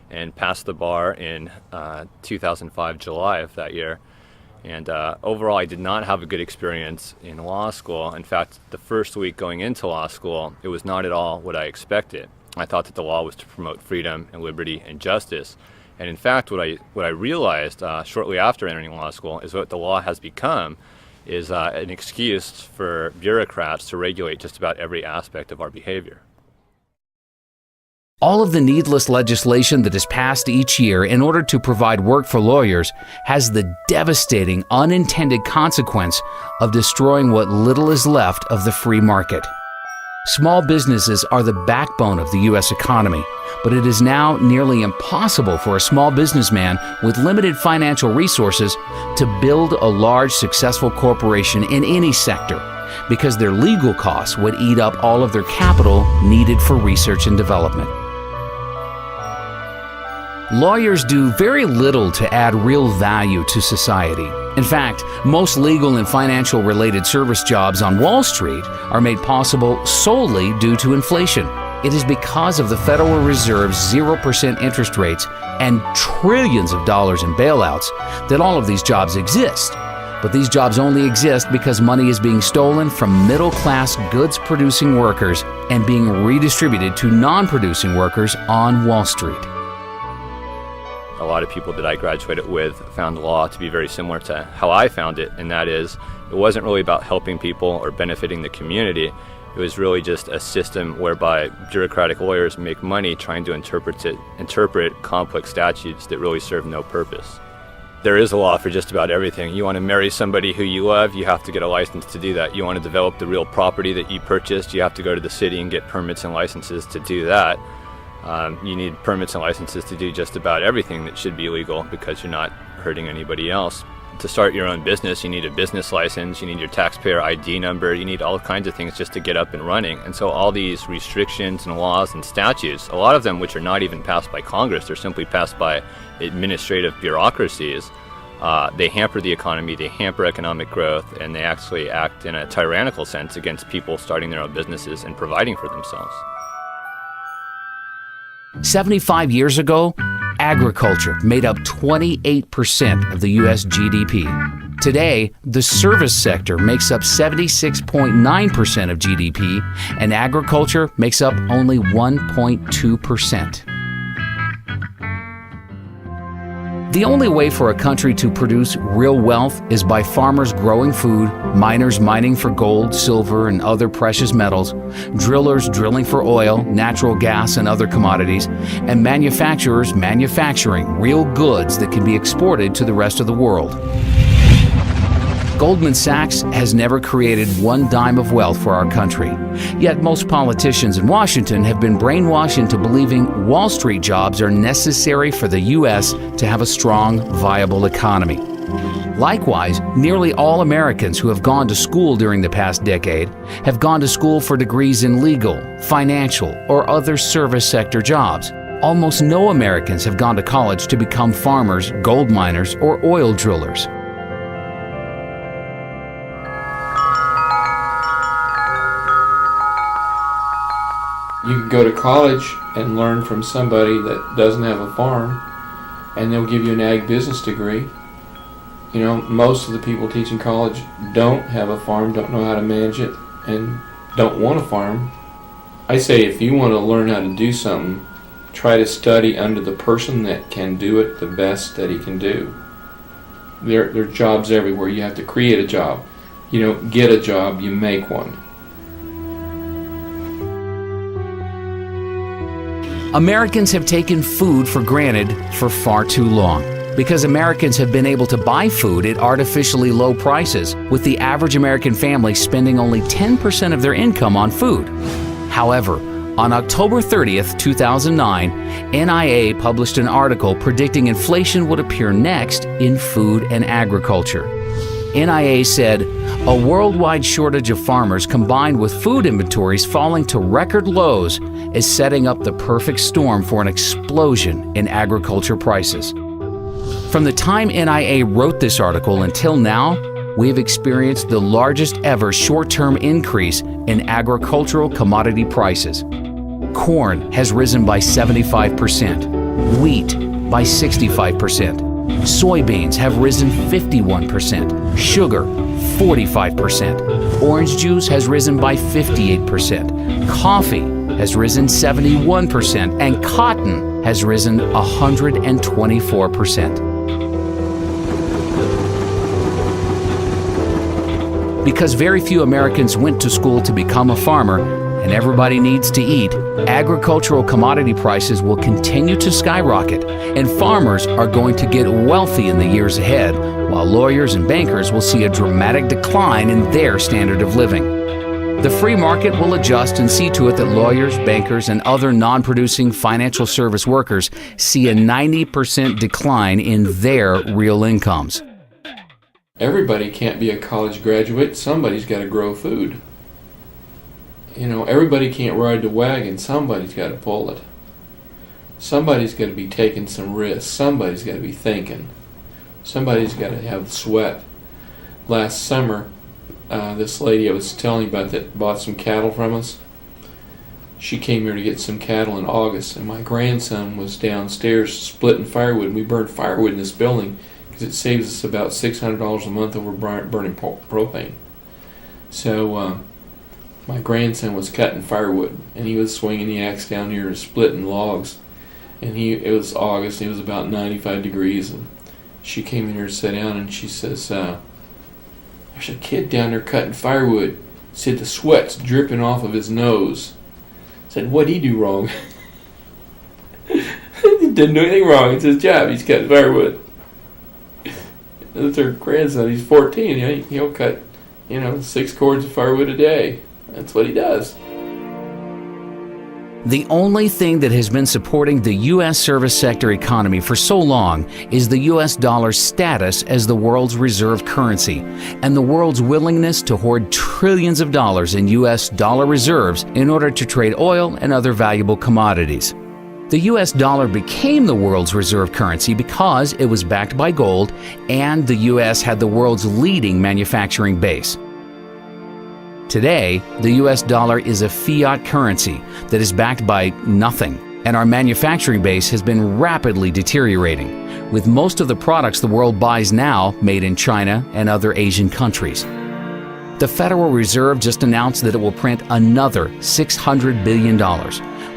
and passed the bar in 2005, July of that year. And overall, I did not have a good experience in law school. In fact, the first week going into law school, it was not at all what I expected. I thought that the law was to promote freedom and liberty and justice. And in fact, what I realized shortly after entering law school is what the law has become is an excuse for bureaucrats to regulate just about every aspect of our behavior. All of the needless legislation that is passed each year in order to provide work for lawyers has the devastating unintended consequence of destroying what little is left of the free market. Small businesses are the backbone of the U.S. economy, but it is now nearly impossible for a small businessman with limited financial resources to build a large, successful corporation in any sector because their legal costs would eat up all of their capital needed for research and development. Lawyers do very little to add real value to society. In fact, most legal and financial related service jobs on Wall Street are made possible solely due to inflation. It is because of the Federal Reserve's 0% interest rates and trillions of dollars in bailouts that all of these jobs exist. But these jobs only exist because money is being stolen from middle-class goods-producing workers and being redistributed to non-producing workers on Wall Street. A lot of people that I graduated with found law to be very similar to how I found it, and that is, it wasn't really about helping people or benefiting the community. It was really just a system whereby bureaucratic lawyers make money trying to interpret complex statutes that really serve no purpose. There is a law for just about everything. You want to marry somebody who you love, you have to get a license to do that. You want to develop the real property that you purchased, you have to go to the city and get permits and licenses to do that. You need permits and licenses to do just about everything that should be legal because you're not hurting anybody else. To start your own business, you need a business license, you need your taxpayer ID number, you need all kinds of things just to get up and running. And so all these restrictions and laws and statutes, a lot of them which are not even passed by Congress, they're simply passed by administrative bureaucracies, they hamper the economy, they hamper economic growth, and they actually act in a tyrannical sense against people starting their own businesses and providing for themselves. 75 years ago, agriculture made up 28% of the U.S. GDP. Today, the service sector makes up 76.9% of GDP, and agriculture makes up only 1.2%. The only way for a country to produce real wealth is by farmers growing food, miners mining for gold, silver, and other precious metals, drillers drilling for oil, natural gas, and other commodities, and manufacturers manufacturing real goods that can be exported to the rest of the world. Goldman Sachs has never created one dime of wealth for our country. Yet most politicians in Washington have been brainwashed into believing Wall Street jobs are necessary for the U.S. to have a strong, viable economy. Likewise, nearly all Americans who have gone to school during the past decade have gone to school for degrees in legal, financial, or other service sector jobs. Almost no Americans have gone to college to become farmers, gold miners, or oil drillers. You can go to college and learn from somebody that doesn't have a farm, and they'll give you an ag business degree. You know, most of the people teaching college don't have a farm, don't know how to manage it, and don't want a farm. I say if you want to learn how to do something, try to study under the person that can do it the best that he can do. There are jobs everywhere. You have to create a job. You don't get a job, you make one. Americans have taken food for granted for far too long because Americans have been able to buy food at artificially low prices, with the average American family spending only 10% of their income on food. However, on October 30th, 2009, NIA published an article predicting inflation would appear next in food and agriculture. NIA said, a worldwide shortage of farmers combined with food inventories falling to record lows is setting up the perfect storm for an explosion in agriculture prices. From the time NIA wrote this article until now, we have experienced the largest ever short-term increase in agricultural commodity prices. Corn has risen by 75%, wheat by 65%, soybeans have risen 51%, sugar 45%, orange juice has risen by 58%, coffee has risen 71%, and cotton has risen 124%. Because very few Americans went to school to become a farmer, and everybody needs to eat, agricultural commodity prices will continue to skyrocket, and farmers are going to get wealthy in the years ahead, while lawyers and bankers will see a dramatic decline in their standard of living. The free market will adjust and see to it that lawyers, bankers, and other non-producing financial service workers see a 90% decline in their real incomes. Everybody can't be a college graduate. Somebody's got to grow food. You know, everybody can't ride the wagon. Somebody's got to pull it. Somebody's got to be taking some risks. Somebody's got to be thinking. Somebody's got to have the sweat. Last summer, this lady I was telling you about that bought some cattle from us, she came here to get some cattle in August, and my grandson was downstairs splitting firewood. We burn firewood in this building because it saves us about $600 a month over burning propane. So my grandson was cutting firewood, and he was swinging the axe down here and splitting logs. And it was August, and it was about 95 degrees, and she came in here to sit down, and she says, there's a kid down there cutting firewood. Said the sweat's dripping off of his nose. Said, what'd he do wrong? He didn't do anything wrong. It's his job. He's cutting firewood. That's her grandson. He's 14. You know, he'll cut, 6 cords of firewood a day. That's what he does. The only thing that has been supporting the U.S. service sector economy for so long is the U.S. dollar's status as the world's reserve currency and the world's willingness to hoard trillions of dollars in U.S. dollar reserves in order to trade oil and other valuable commodities. The U.S. dollar became the world's reserve currency because it was backed by gold and the U.S. had the world's leading manufacturing base. Today, the U.S. dollar is a fiat currency that is backed by nothing, and our manufacturing base has been rapidly deteriorating, with most of the products the world buys now made in China and other Asian countries. The Federal Reserve just announced that it will print another $600 billion,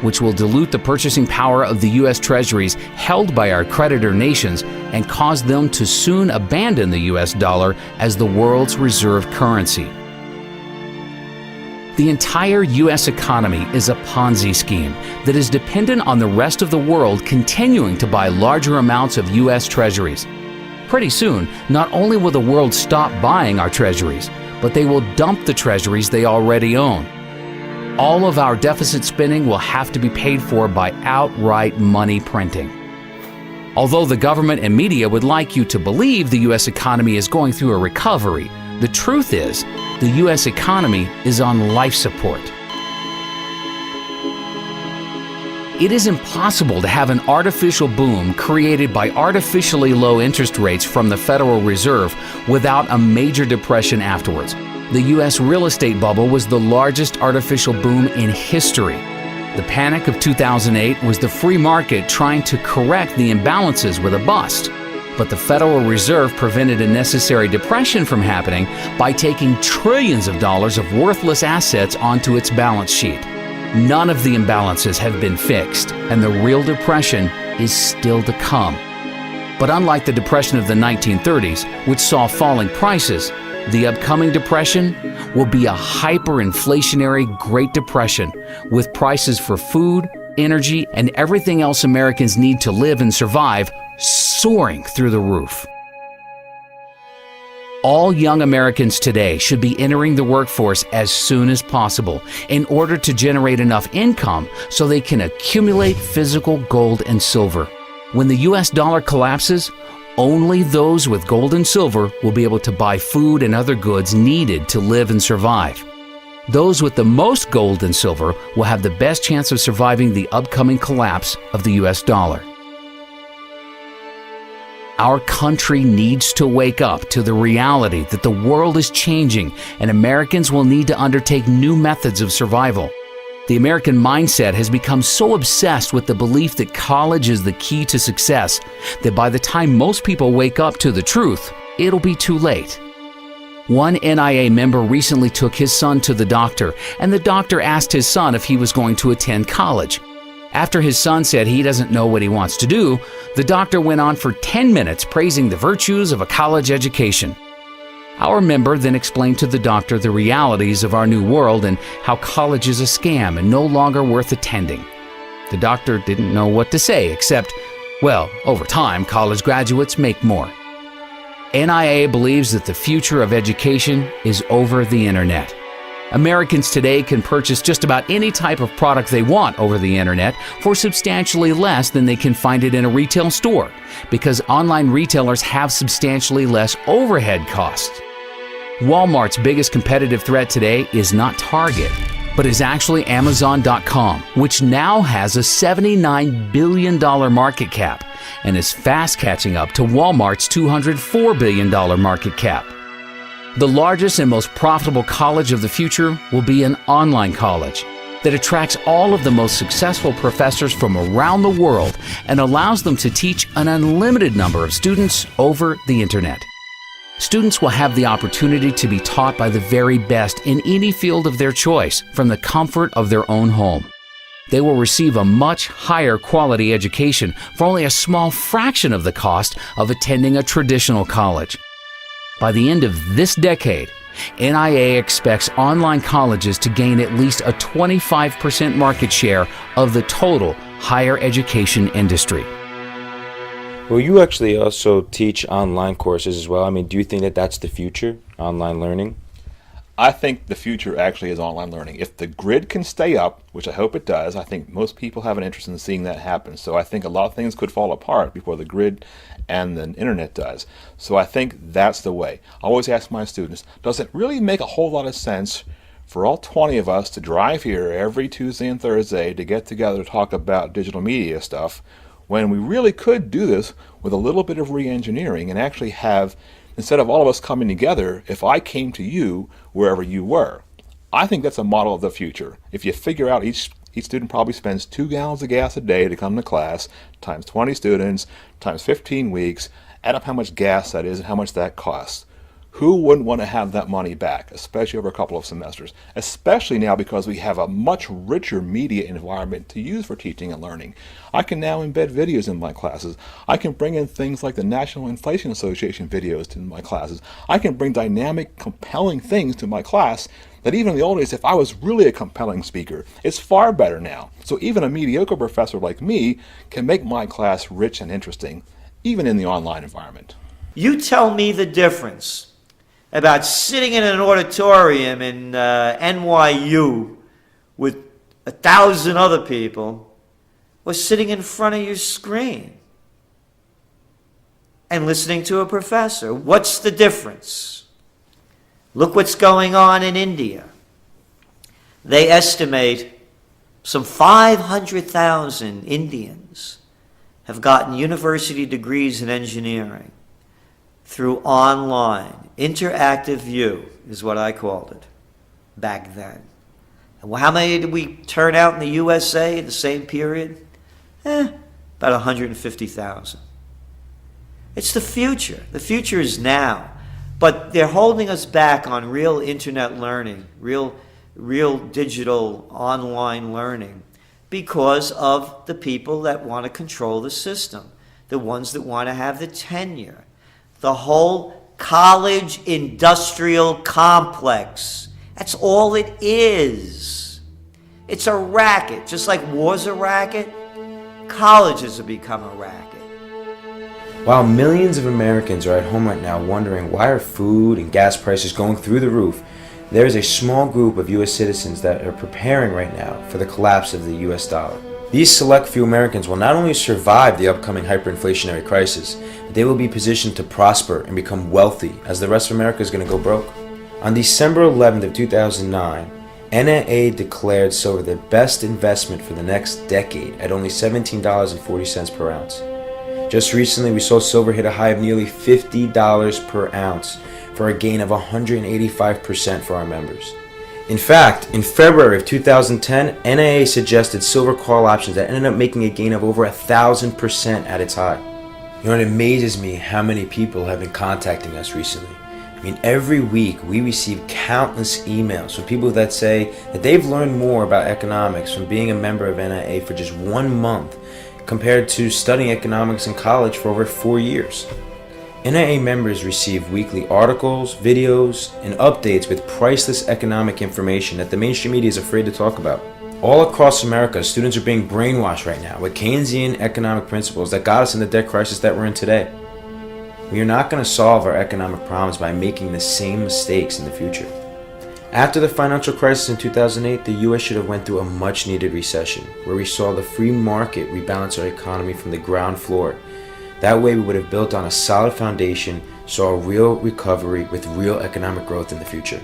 which will dilute the purchasing power of the U.S. Treasuries held by our creditor nations and cause them to soon abandon the U.S. dollar as the world's reserve currency. The entire U.S. economy is a Ponzi scheme that is dependent on the rest of the world continuing to buy larger amounts of U.S. treasuries. Pretty soon, not only will the world stop buying our treasuries, but they will dump the treasuries they already own. All of our deficit spending will have to be paid for by outright money printing. Although the government and media would like you to believe the U.S. economy is going through a recovery, the truth is, the U.S. economy is on life support. It is impossible to have an artificial boom created by artificially low interest rates from the Federal Reserve without a major depression afterwards. The U.S. real estate bubble was the largest artificial boom in history. The panic of 2008 was the free market trying to correct the imbalances with a bust. But the Federal Reserve prevented a necessary depression from happening by taking trillions of dollars of worthless assets onto its balance sheet. None of the imbalances have been fixed, and the real depression is still to come. But unlike the depression of the 1930s, which saw falling prices, the upcoming depression will be a hyperinflationary Great Depression, with prices for food, energy, and everything else Americans need to live and survive soaring through the roof. All young Americans today should be entering the workforce as soon as possible in order to generate enough income so they can accumulate physical gold and silver. When the US dollar collapses, only those with gold and silver will be able to buy food and other goods needed to live and survive. Those with the most gold and silver will have the best chance of surviving the upcoming collapse of the US dollar. Our country needs to wake up to the reality that the world is changing and Americans will need to undertake new methods of survival. The American mindset has become so obsessed with the belief that college is the key to success that by the time most people wake up to the truth, it'll be too late. One NIA member recently took his son to the doctor, and the doctor asked his son if he was going to attend college. After his son said he doesn't know what he wants to do, the doctor went on for 10 minutes praising the virtues of a college education. Our member then explained to the doctor the realities of our new world and how college is a scam and no longer worth attending. The doctor didn't know what to say except, well, over time, college graduates make more. NIA believes that the future of education is over the internet. Americans today can purchase just about any type of product they want over the internet for substantially less than they can find it in a retail store, because online retailers have substantially less overhead costs. Walmart's biggest competitive threat today is not Target, but is actually Amazon.com, which now has a $79 billion market cap and is fast catching up to Walmart's $204 billion market cap. The largest and most profitable college of the future will be an online college that attracts all of the most successful professors from around the world and allows them to teach an unlimited number of students over the internet. Students will have the opportunity to be taught by the very best in any field of their choice from the comfort of their own home. They will receive a much higher quality education for only a small fraction of the cost of attending a traditional college. By the end of this decade, NIA expects online colleges to gain at least a 25% market share of the total higher education industry. Well, you actually also teach online courses as well. I mean, do you think that that's the future, online learning? I think the future actually is online learning. If the grid can stay up, which I hope it does, I think most people have an interest in seeing that happen. So I think a lot of things could fall apart before the grid and the internet does. So I think that's the way. I always ask my students, does it really make a whole lot of sense for all 20 of us to drive here every Tuesday and Thursday to get together to talk about digital media stuff when we really could do this with a little bit of re-engineering and actually have, instead of all of us coming together, if I came to you wherever you were? I think that's a model of the future. If you figure out each student probably spends 2 gallons of gas a day to come to class, times 20 students, times 15 weeks, add up how much gas that is and how much that costs. Who wouldn't want to have that money back, especially over a couple of semesters? Especially now because we have a much richer media environment to use for teaching and learning. I can now embed videos in my classes. I can bring in things like the National Inflation Association videos to my classes. I can bring dynamic, compelling things to my class that even in the old days, if I was really a compelling speaker, it's far better now. So even a mediocre professor like me can make my class rich and interesting, even in the online environment. You tell me the difference about sitting in an auditorium in NYU with 1,000 other people or sitting in front of your screen and listening to a professor. What's the difference? Look what's going on in India. They estimate some 500,000 Indians have gotten university degrees in engineering through online. Interactive view is what I called it back then. And how many did we turn out in the USA in the same period? About 150,000. It's the future. The future is now. But they're holding us back on real internet learning, real real digital online learning because of the people that want to control the system, the ones that want to have the tenure, the whole college industrial complex. That's all it is. It's a racket. Just like war's a racket, colleges have become a racket. While millions of Americans are at home right now wondering why are food and gas prices going through the roof, there is a small group of U.S. citizens that are preparing right now for the collapse of the U.S. dollar. These select few Americans will not only survive the upcoming hyperinflationary crisis, but they will be positioned to prosper and become wealthy as the rest of America is going to go broke. On December 11th of 2009, NAA declared silver the best investment for the next decade at only $17.40 per ounce. Just recently, we saw silver hit a high of nearly $50 per ounce for a gain of 185% for our members. In fact, in February of 2010, NAA suggested silver call options that ended up making a gain of over 1,000% at its high. You know, it amazes me how many people have been contacting us recently. I mean, every week we receive countless emails from people that say that they've learned more about economics from being a member of NAA for just 1 month compared to studying economics in college for over 4 years. NAA members receive weekly articles, videos, and updates with priceless economic information that the mainstream media is afraid to talk about. All across America, students are being brainwashed right now with Keynesian economic principles that got us in the debt crisis that we're in today. We are not going to solve our economic problems by making the same mistakes in the future. After the financial crisis in 2008, the U.S. should have went through a much-needed recession, where we saw the free market rebalance our economy from the ground floor. That way we would have built on a solid foundation, saw a real recovery with real economic growth in the future.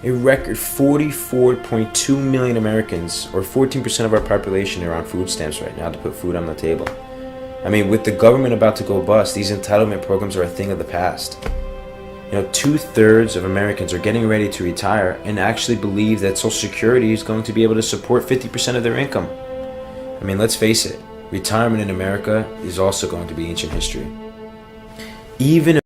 A record 44.2 million Americans, or 14% of our population, are on food stamps right now to put food on the table. I mean, with the government about to go bust, these entitlement programs are a thing of the past. You know, 2/3 of Americans are getting ready to retire and actually believe that Social Security is going to be able to support 50% of their income. I mean, let's face it, retirement in America is also going to be ancient history. Even